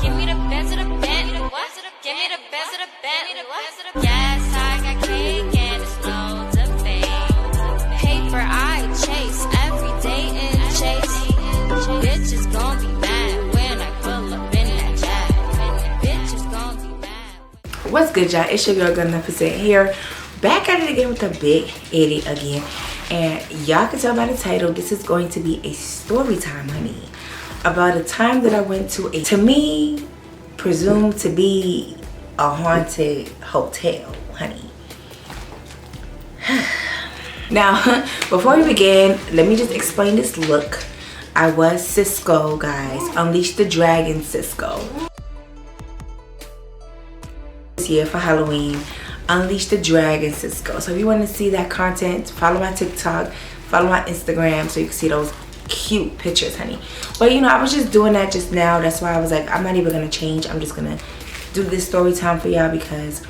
Give me the best of the band. Give me the best of the band. Yes, I got cake and it's no debate. Paper I chase every day in chase. Bitches gon' be mad when I pull up in that jag. Bitches gon' be mad. What's good, y'all? It's your girl Gun9% here, back at it again with a big idiot again. And y'all can tell by the title, this is going to be a story time, honey, about a time that I went to a, to me, presumed to be a haunted hotel, honey. Now, before we begin, let me just explain this look. I was Cisco, guys. Unleash the Dragon Cisco. This year for Halloween. Unleash the Dragon Cisco. So if you want to see that content, follow my TikTok, follow my Instagram so you can see those cute pictures, honey. But you know, I was just doing that just now. That's why I was like, I'm not even gonna change. I'm just gonna do this story time for y'all because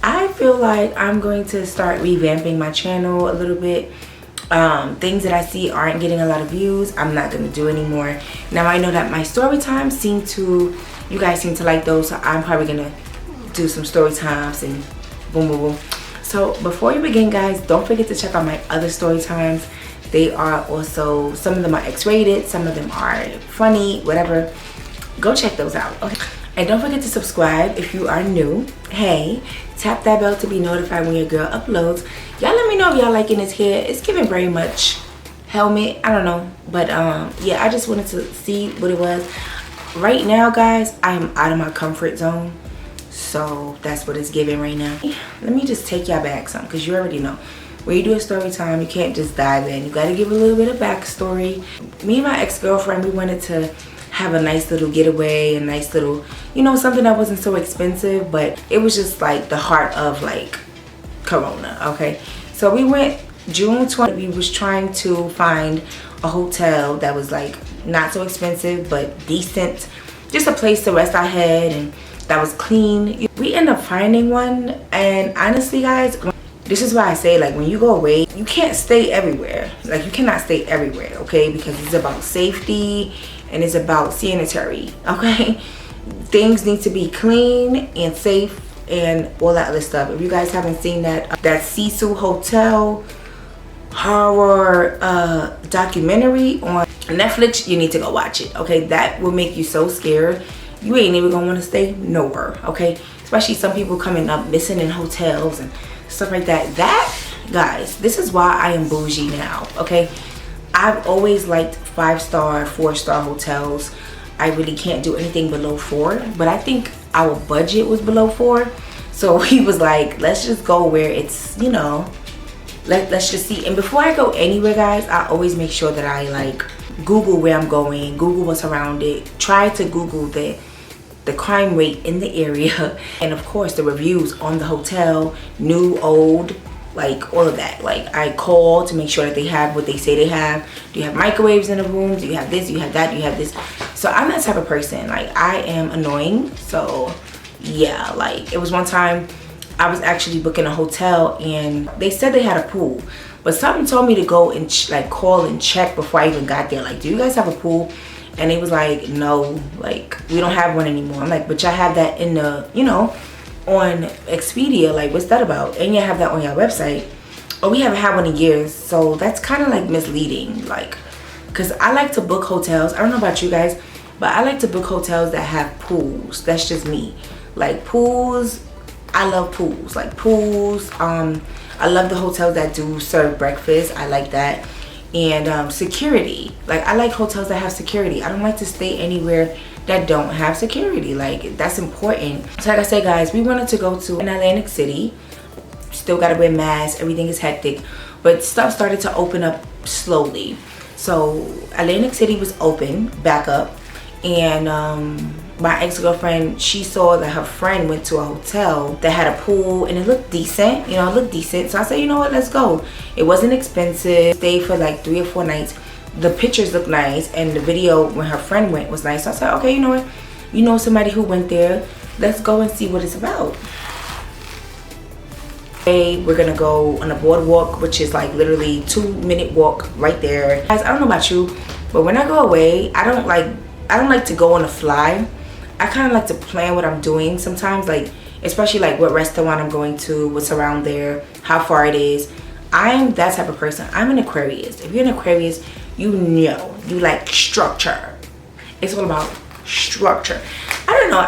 I feel like I'm going to start revamping my channel a little bit. Things that I see aren't getting a lot of views, I'm not gonna do anymore. Now I know that my story times you guys seem to like those, so I'm probably gonna do some story times and boom boom boom. So before you begin, guys, don't forget to check out my other story times. They are also, some of them are X-rated, some of them are funny, whatever. Go check those out, okay? And don't forget to subscribe if you are new. Hey, tap that bell to be notified when your girl uploads. Y'all let me know if y'all liking this hair. It's giving very much helmet, I don't know. But yeah, I just wanted to see what it was. Right now, guys, I am out of my comfort zone. So that's what it's giving right now. Let me just take y'all back some, because you already know. When you do a story time, you can't just dive in. You gotta give a little bit of backstory. Me and my ex-girlfriend, we wanted to have a nice little getaway, a nice little, you know, something that wasn't so expensive, but it was just like the heart of like Corona, okay? So we went June 20th. We was trying to find a hotel that was like not so expensive, but decent. Just a place to rest our head and that was clean. We ended up finding one, and honestly, guys, this is why I say, like, when you go away, you can't stay everywhere. Like, you cannot stay everywhere, okay? Because it's about safety and it's about sanitary, okay? Things need to be clean and safe and all that other stuff. If you guys haven't seen that Sisu Hotel horror documentary on Netflix, you need to go watch it, okay? That will make you so scared. You ain't even gonna want to stay nowhere, okay? Especially some people coming up missing in hotels and stuff like that. Guys, this is why I am bougie now, okay? I've always liked 5-star, 4-star hotels. I really can't do anything below 4, but I think our budget was below 4. So he was like, let's just go where it's, you know, let's just see. And before I go anywhere, guys, I always make sure that I like Google where I'm going, Google what's around it, try to Google the crime rate in the area, and of course the reviews on the hotel, new, old, like all of that. Like, I call to make sure that they have what they say they have. Do you have microwaves in the rooms? Do you have this? Do you have that? Do you have this? So I'm that type of person. Like, I am annoying. So yeah, like, it was one time I was actually booking a hotel and they said they had a pool, but something told me to go and like call and check before I even got there. Like, do you guys have a pool? And they was like, no, like, we don't have one anymore. I'm like, but y'all have that in the, you know, on Expedia. Like, what's that about? And you have that on your website. Oh, we haven't had one in years. So that's kind of like misleading. Like, because I like to book hotels. I don't know about you guys, but I like to book hotels that have pools. That's just me. Like, pools, I love pools. Like, pools, I love the hotels that do serve breakfast. I like that. And security. Like, I like hotels that have security. I don't like to stay anywhere that don't have security. Like, that's important. So like I said, guys, we wanted to go to Atlantic City. Still gotta wear masks. Everything is hectic, but stuff started to open up slowly. So Atlantic City was open back up, and my ex-girlfriend, she saw that her friend went to a hotel that had a pool and it looked decent, you know, it looked decent. So I said, you know what, let's go. It wasn't expensive. Stayed for like 3 or 4 nights. The pictures looked nice, and the video when her friend went was nice. So I said, okay, you know what, you know somebody who went there, let's go and see what it's about. Hey, we're gonna go on a boardwalk, which is like literally 2-minute walk right there. Guys, I don't know about you, but when I go away, I don't like to go on the fly. I kind of like to plan what I'm doing sometimes, like especially like what restaurant I'm going to, what's around there, how far it is. I'm that type of person. I'm an Aquarius. If you're an Aquarius, you know you like structure. It's all about structure. I don't know,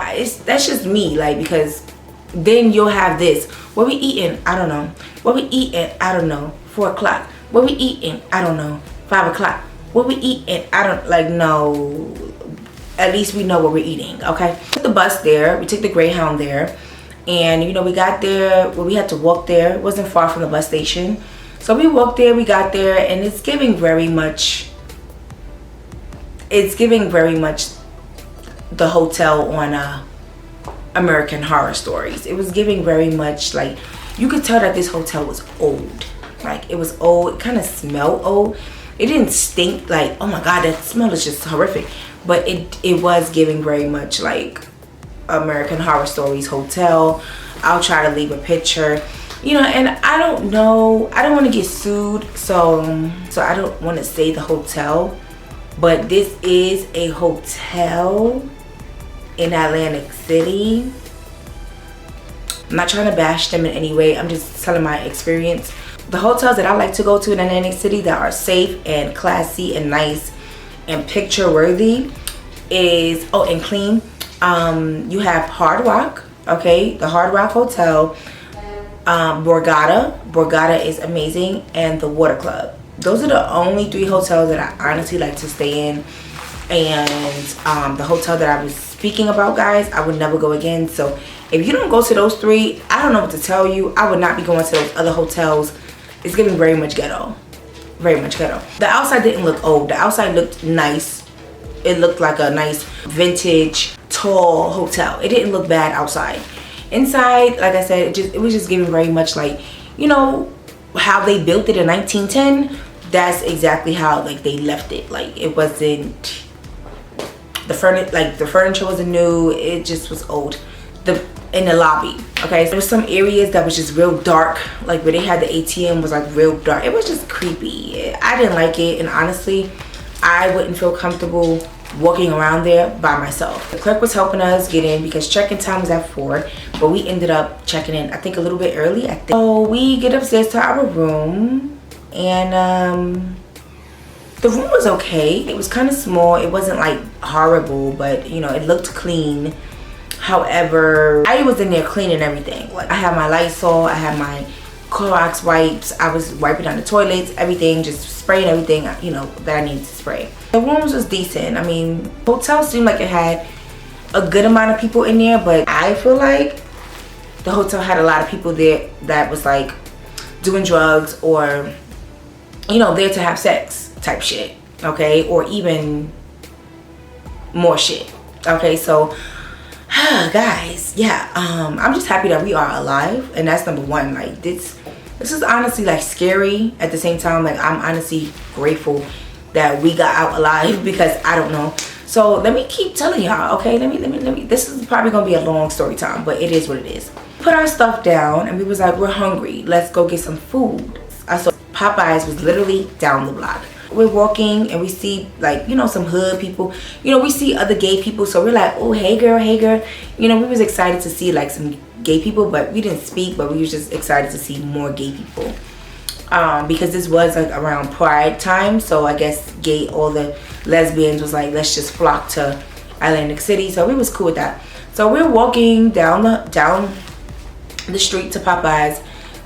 that's just me, like, because then you'll have this, what we eating, I don't know, what we eating, I don't know, 4 o'clock, what we eating, I don't know, 5 o'clock, what we eating, I don't, like, no, at least we know what we're eating. Okay, we took the bus there, we took the Greyhound there, and you know, we got there, well, we had to walk there. It wasn't far from the bus station, so we walked there, we got there, and it's giving very much the hotel on American Horror Stories. It was giving very much, like, you could tell that this hotel was old. Like, it was old, it kind of smelled old. It didn't stink like, oh my god, that smell is just horrific, but it was giving very much like American Horror Stories hotel. I'll try to leave a picture, you know, and I don't know, I don't want to get sued, so I don't want to say the hotel, but this is a hotel in Atlantic City. I'm not trying to bash them in any way, I'm just telling my experience. The hotels that I like to go to in Atlantic City that are safe and classy and nice and picture worthy is, oh, and clean, you have Hard Rock, okay, the Hard Rock Hotel, Borgata is amazing, and the Water Club. Those are the only 3 hotels that I honestly like to stay in. And the hotel that I was speaking about, guys, I would never go again. So if you don't go to those 3, I don't know what to tell you. I would not be going to those other hotels. It's giving very much ghetto, very much ghetto. The outside didn't look old, the outside looked nice. It looked like a nice vintage tall hotel. It didn't look bad outside. Inside, like I said, it was just giving very much like, you know, how they built it in 1910. That's exactly how, like, they left it. Like, it wasn't, the furniture wasn't new, it just was old. In the lobby, okay, so there was some areas that was just real dark, like where they had the ATM was like real dark. It was just creepy. I didn't like it, and honestly I wouldn't feel comfortable walking around there by myself. The clerk was helping us get in because check-in time was at 4, but we ended up checking in, I think, a little bit early. So we get upstairs to our room, and the room was okay. It was kind of small. It wasn't like horrible, but you know, it looked clean. However, I was in there cleaning everything. Like, I had my Lysol, I had my Clorox wipes, I was wiping down the toilets, everything, just spraying everything, you know, that I needed to spray. The rooms was decent. I mean, hotel seemed like it had a good amount of people in there, but I feel like the hotel had a lot of people there that was like doing drugs, or, you know, there to have sex type shit, okay, or even more shit, okay. So guys, yeah, I'm just happy that we are alive, and that's number one. Like, this is honestly like scary at the same time. Like, I'm honestly grateful that we got out alive, because I don't know. So let me keep telling y'all, okay, let me this is probably gonna be a long story time, but it is what it is. Put our stuff down, and we was like, we're hungry, let's go get some food. I saw Popeyes was literally down the block. We're walking and we see, like, you know, some hood people, you know, we see other gay people, so we're like, oh, hey girl, you know, we was excited to see like some gay people, but we didn't speak, but we was just excited to see more gay people, because this was like around Pride time, so I guess all the lesbians was like, let's just flock to Atlantic City, so we was cool with that. So we're walking down the street to Popeyes.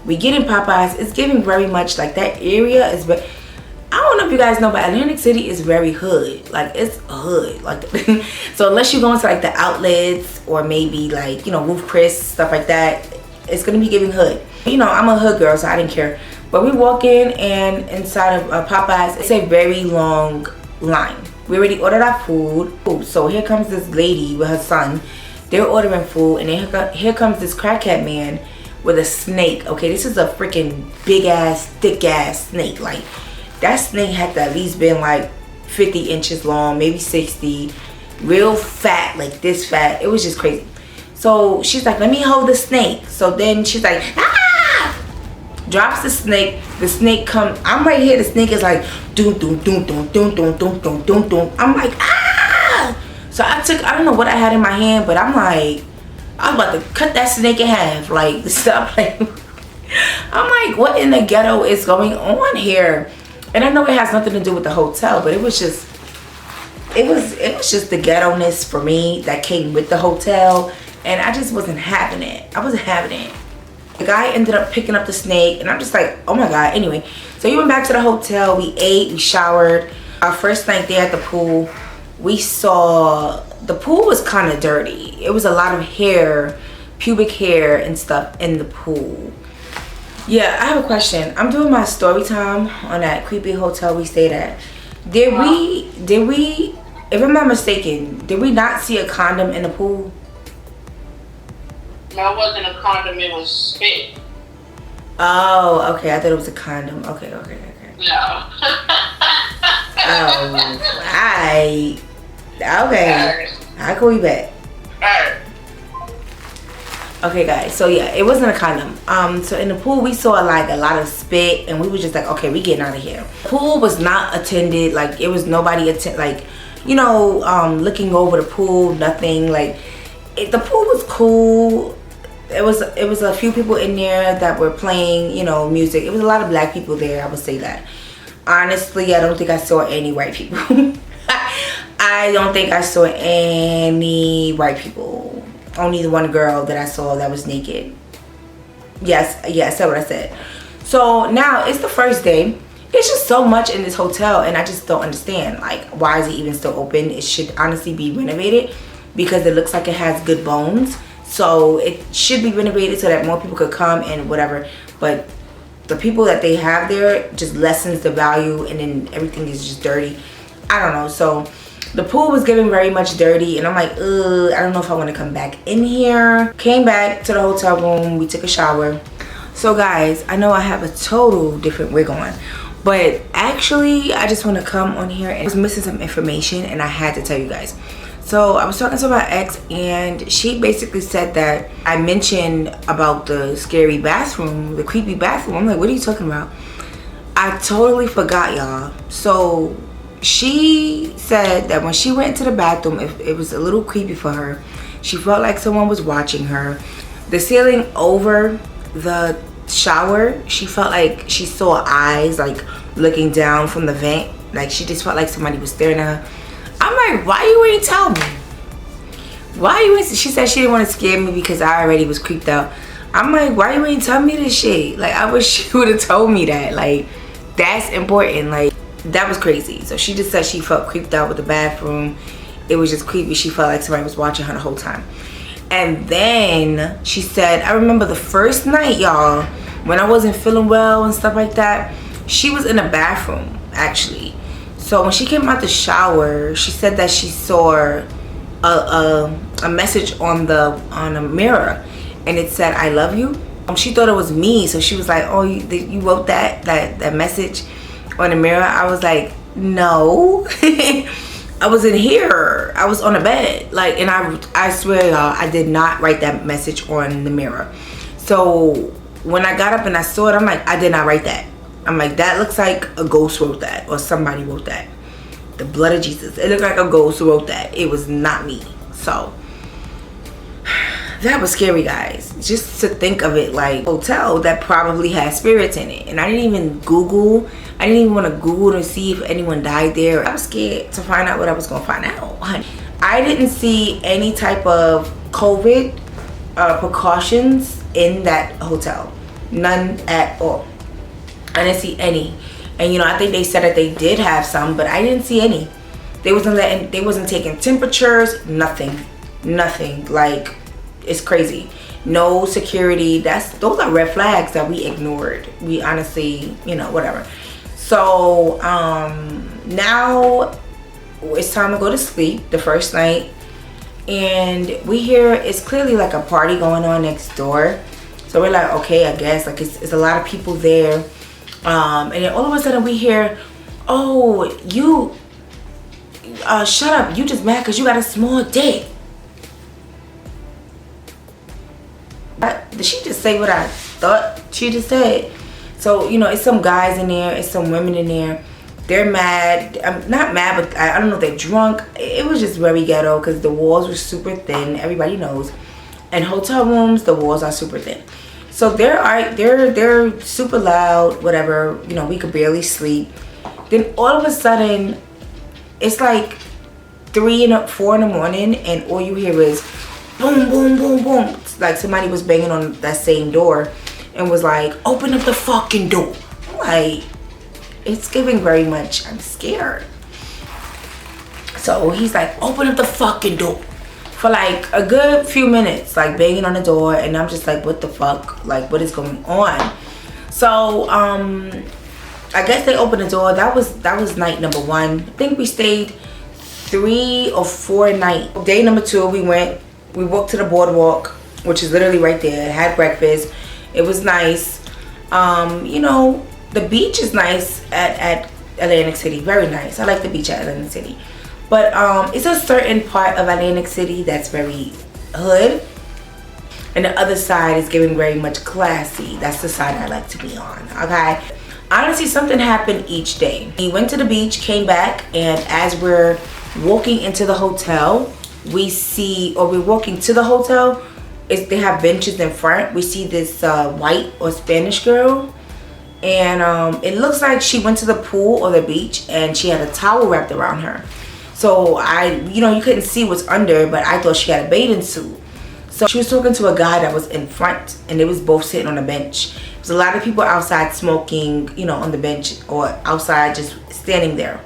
We get in Popeyes. It's giving very much like that area is, but I don't know if you guys know, but Atlantic City is very hood. Like, it's a hood. Like, so unless you go into like the outlets or maybe like, you know, Ruth Chris, stuff like that, it's gonna be giving hood. You know, I'm a hood girl, so I didn't care. But we walk in, and inside of Popeyes, it's a very long line. We already ordered our food. So here comes this lady with her son. They're ordering food, and then here comes this crackhead man with a snake. Okay, this is a freaking big ass, thick ass snake. Like, that snake had to at least been like 50 inches long, maybe 60. Real fat, like this fat. It was just crazy. So she's like, let me hold the snake. So then she's like, ah! Drops the snake. The snake comes. I'm right here. The snake is like, doom, doom, doom, doom, doom, doom, doom, doom, doom, doom. I'm like, ah! So I don't know what I had in my hand, but I'm like, I was about to cut that snake in half. Like, stop playing. I'm like, what in the ghetto is going on here? And I know it has nothing to do with the hotel, but it was just the ghetto-ness for me that came with the hotel, and I just wasn't having it. I wasn't having it. The guy ended up picking up the snake, and I'm just like, oh my God. Anyway, so we went back to the hotel. We ate, we showered. Our first night there at the pool, we saw the pool was kind of dirty. It was a lot of hair, pubic hair and stuff in the pool. Yeah, I have a question. I'm doing my story time on that creepy hotel we stayed at. Did we, if I'm not mistaken, did we not see a condom in the pool? No, it wasn't a condom, it was spit. Oh, okay. I thought it was a condom. Okay. No. Oh, right. Okay. I'll call you back. Alright. Okay, guys. So yeah, it wasn't a condom. So in the pool we saw like a lot of spit, and we were just like, okay, we getting out of here. The pool was not attended. Like, it was nobody looking over the pool. Nothing. Like, the pool was cool. It was a few people in there that were playing, music. It was a lot of black people there. I would say that. Honestly, I don't think I saw any white people. I don't think I saw any white people. Only the one girl that I saw that was naked. Yes, I said what I said. So now it's the first day. It's just so much in this hotel, and I just don't understand. Like, why is it even still open? It should honestly be renovated because it looks like it has good bones. So it should be renovated so that more people could come and whatever. But the people that they have there just lessens the value, and then everything is just dirty. I don't know. So the pool was getting very much dirty, and I'm like, I don't know if I want to come back in here. Came back to the hotel room. We took a shower. So guys, I know I have a total different wig on, but actually I just want to come on here, and I was missing some information and I had to tell you guys. So I was talking to my ex, and she basically said that I mentioned about the scary bathroom, the creepy bathroom. I'm like, what are you talking about? I totally forgot, y'all. So she said that when she went to the bathroom, it was a little creepy for her. She felt like someone was watching her. The ceiling over the shower, she felt like she saw eyes like looking down from the vent. Like, she just felt like somebody was staring at her. I'm like, why you ain't tell me? Why you ain't? She said she didn't want to scare me because I already was creeped out. I'm like, why you ain't tell me this shit? Like, I wish she would have told me that. Like, that's important. Like, that was crazy. So she just said she felt creeped out with the bathroom. It was just creepy. She felt like somebody was watching her the whole time. And then she said, I remember the first night, y'all, when I wasn't feeling well and stuff like that, she was in the bathroom, actually. So when she came out the shower, she said that she saw a message on a mirror, and it said, I love you. She thought it was me, so she was like, oh, you wrote that message on the mirror? I was like, no. I was in here. I was on the bed. Like, and I swear, y'all, I did not write that message on the mirror. So when I got up and I saw it, I'm like, I did not write that. I'm like, that looks like a ghost wrote that, or somebody wrote that. The blood of Jesus. It looked like a ghost wrote that. It was not me. So that was scary, guys. Just to think of it like a hotel that probably has spirits in it. And I didn't even Google. I didn't even want to Google to see if anyone died there. I was scared to find out what I was going to find out. I didn't see any type of COVID precautions in that hotel. None at all. I didn't see any. And I think they said that they did have some, but I didn't see any. They wasn't taking temperatures, nothing. Like, it's crazy. No security. Those are red flags that we ignored. We honestly, whatever. So now it's time to go to sleep, the first night, and we hear it's clearly like a party going on next door. So we're like, okay, I guess, like, it's a lot of people there. And then all of a sudden we hear, oh, you shut up, you just mad because you got a small dick. Did she just say what I thought she just said? So it's some guys in there, it's some women in there, They're mad. I'm not mad, but I don't know if they're drunk. It was just very ghetto because the walls were super thin. Everybody knows. And hotel rooms, the walls are super thin. So they're super loud, whatever. You know, we could barely sleep. Then all of a sudden, it's like 3 and 4 in the morning, and all you hear is boom, boom, boom, boom. It's like somebody was banging on that same door and was like, open up the fucking door. I'm like, it's giving very much, I'm scared. So he's like, open up the fucking door. For like a good few minutes, like banging on the door, and I'm just like, what the fuck? Like, what is going on? So I guess they opened the door. That was night number 1. I think we stayed 3 or 4 nights. Day number 2, we walked to the boardwalk, which is literally right there. Had breakfast. It was nice. You know, the beach is nice at Atlantic City. Very nice. I like the beach at Atlantic City. But it's a certain part of Atlantic City that's very hood. And the other side is giving very much classy. That's the side I like to be on, okay? Honestly, something happened each day. We went to the beach, came back, and as we're walking into the hotel, we're walking to the hotel, they have benches in front. We see this white or Spanish girl. And it looks like she went to the pool or the beach, and she had a towel wrapped around her. So you know, you couldn't see what's under, but I thought she had a bathing suit. So she was talking to a guy that was in front, and they was both sitting on a bench. There's a lot of people outside smoking, you know, on the bench or outside just standing there.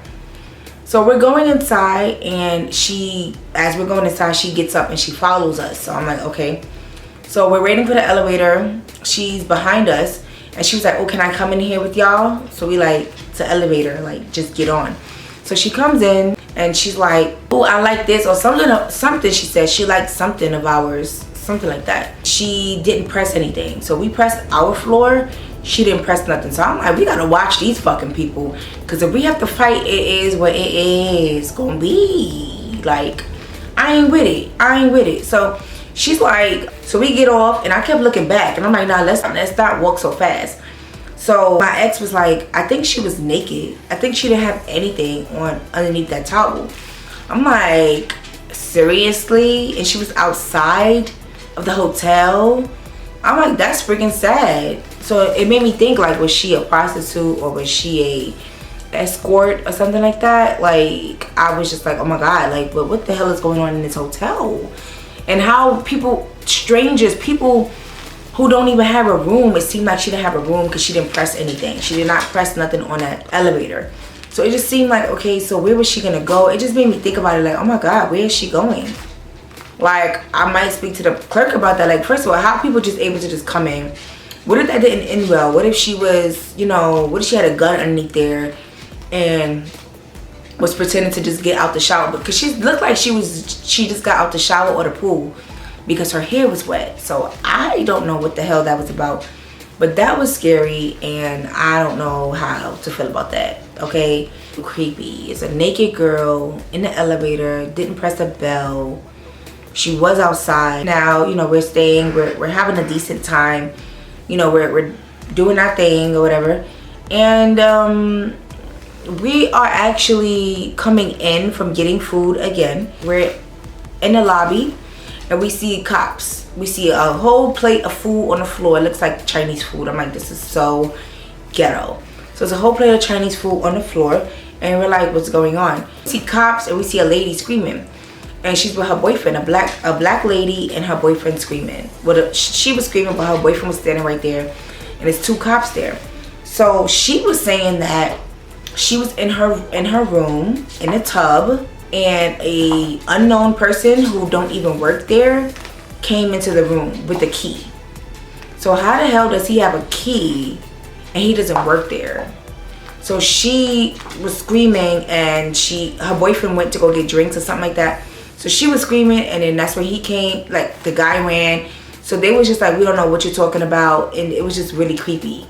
So we're going inside, and as we're going inside, she gets up and she follows us. So I'm like, okay. So we're waiting for the elevator. She's behind us, and she was like, oh, can I come in here with y'all? So we like, it's an elevator, like, just get on. So she comes in, and she's like, oh, I like this, or something she said. She liked something of ours, something like that. She didn't press anything. So we pressed our floor. She didn't press nothing. So I'm like, we gotta watch these fucking people, because if we have to fight, it is what it is gonna be. Like, I ain't with it. So she's like, so we get off, and I kept looking back, and I'm like, nah, let's not walk so fast. So my ex was like, I think she was naked. I think she didn't have anything on underneath that towel. I'm like, seriously? And she was outside of the hotel? I'm like, that's freaking sad. So it made me think, like, was she a prostitute or was she a escort or something like that? Like, I was just like, oh my God, like, but what the hell is going on in this hotel? And how strangers, people who don't even have a room, it seemed like she didn't have a room because she didn't press anything. She did not press nothing on that elevator. So it just seemed like, okay, so where was she gonna go? It just made me think about it, like, oh my God, where is she going? Like, I might speak to the clerk about that. Like, first of all, how are people just able to just come in? What if that didn't end well? What if she was, you know, what if she had a gun underneath there and was pretending to just get out the shower? Because she looked like she just got out the shower or the pool, because her hair was wet. So I don't know what the hell that was about, but that was scary, and I don't know how to feel about that. Okay, creepy. It's a naked girl in the elevator, didn't press a bell. She was outside. Now, you know, we're staying, we're having a decent time, you know, we're doing our thing or whatever, and we are actually coming in from getting food again. We're in the lobby, and we see cops. We see a whole plate of food on the floor. It looks like Chinese food. I'm like, this is so ghetto. So it's a whole plate of Chinese food on the floor, and we're like, what's going on? We see cops, and we see a lady screaming, and she's with her boyfriend, a black lady and her boyfriend screaming. Well, she was screaming, but her boyfriend was standing right there, and there's 2 cops there. So she was saying that she was in her room in a tub, and a unknown person who don't even work there came into the room with a key. So how the hell does he have a key and he doesn't work there? So she was screaming, and her boyfriend went to go get drinks or something like that. So she was screaming, and then that's when he came, like the guy ran. So they was just like, we don't know what you're talking about, and it was just really creepy.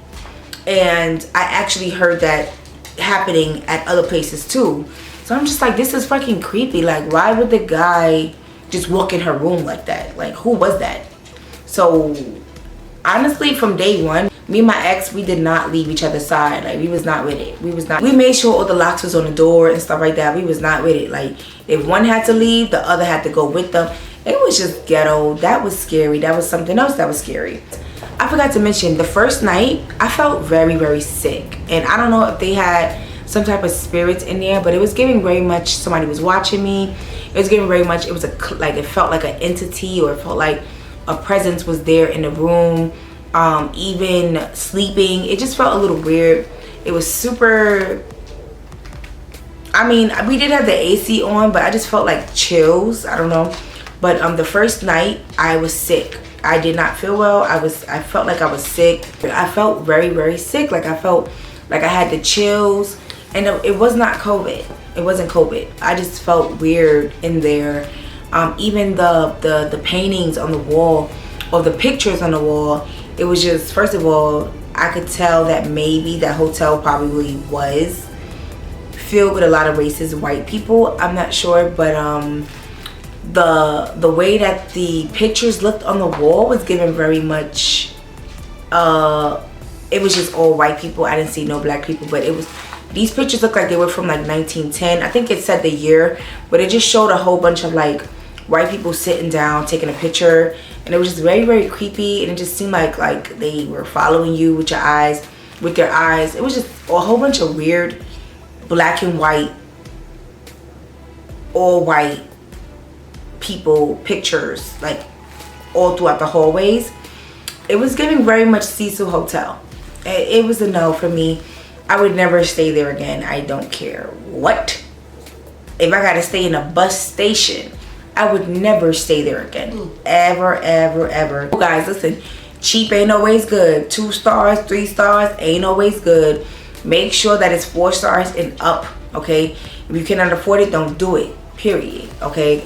And I actually heard that happening at other places too. So I'm just like, this is fucking creepy. Like, why would the guy just walk in her room like that? Like, who was that? So honestly, from day one, me and my ex, we did not leave each other's side. Like, we was not with it. We made sure all the locks was on the door and stuff like that. We was not with it. Like, if one had to leave, the other had to go with them. It was just ghetto. That was scary. That was something else that was scary. I forgot to mention, the first night, I felt very, very sick. And I don't know if they had some type of spirits in there, but it was giving very much somebody was watching me. It was giving very much, it was like, it felt like an entity, or it felt like a presence was there in the room. Even sleeping, it just felt a little weird. It was super, I mean, we did have the AC on, but I just felt like chills. I don't know. But the first night I was sick. I did not feel well. I felt like I was sick. I felt very, very sick. Like, I felt like I had the chills, and it was not COVID. It wasn't COVID. I just felt weird in there. Even the paintings on the wall, or the pictures on the wall, it was just, first of all, I could tell that maybe that hotel probably was filled with a lot of racist white people. I'm not sure, but the way that the pictures looked on the wall was given very much, it was just all white people. I didn't see no black people, but it was, these pictures looked like they were from like 1910. I think it said the year, but it just showed a whole bunch of like white people sitting down taking a picture, and it was just very, very creepy. And it just seemed like they were following you with your eyes, with their eyes. It was just a whole bunch of weird black and white, all white people pictures, like all throughout the hallways. It was giving very much Cecil Hotel. It was a no for me. I would never stay there again. I don't care what. If I gotta stay in a bus station, I would never stay there again. Ever, ever, ever. Oh, guys, listen, cheap ain't always good. 2 stars, 3 stars ain't always good. Make sure that it's 4 stars and up, okay? If you cannot afford it, don't do it, period, okay?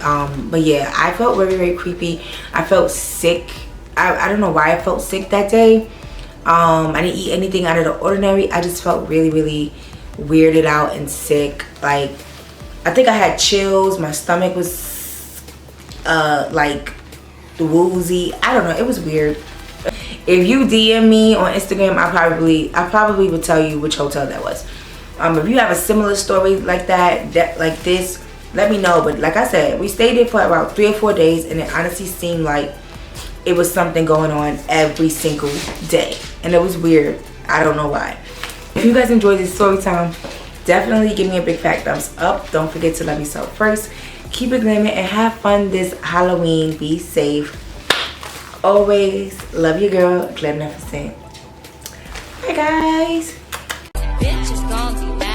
But yeah, I felt very, very creepy. I felt sick. I don't know why I felt sick that day. I didn't eat anything out of the ordinary. I just felt really, really weirded out and sick. Like, I think I had chills. My stomach was like woozy. I don't know, it was weird. If you DM me on Instagram, I probably would tell you which hotel that was. If you have a similar story like that like this, let me know. But like I said, we stayed there for about 3 or 4 days, and it honestly seemed like it was something going on every single day, and it was weird. I don't know why. If you guys enjoyed this story time, definitely give me a big fat thumbs up. Don't forget to love yourself first. Keep it glamming and have fun this Halloween. Be safe. Always love your girl, Glamnificent. Bye, guys. Bitches gon' be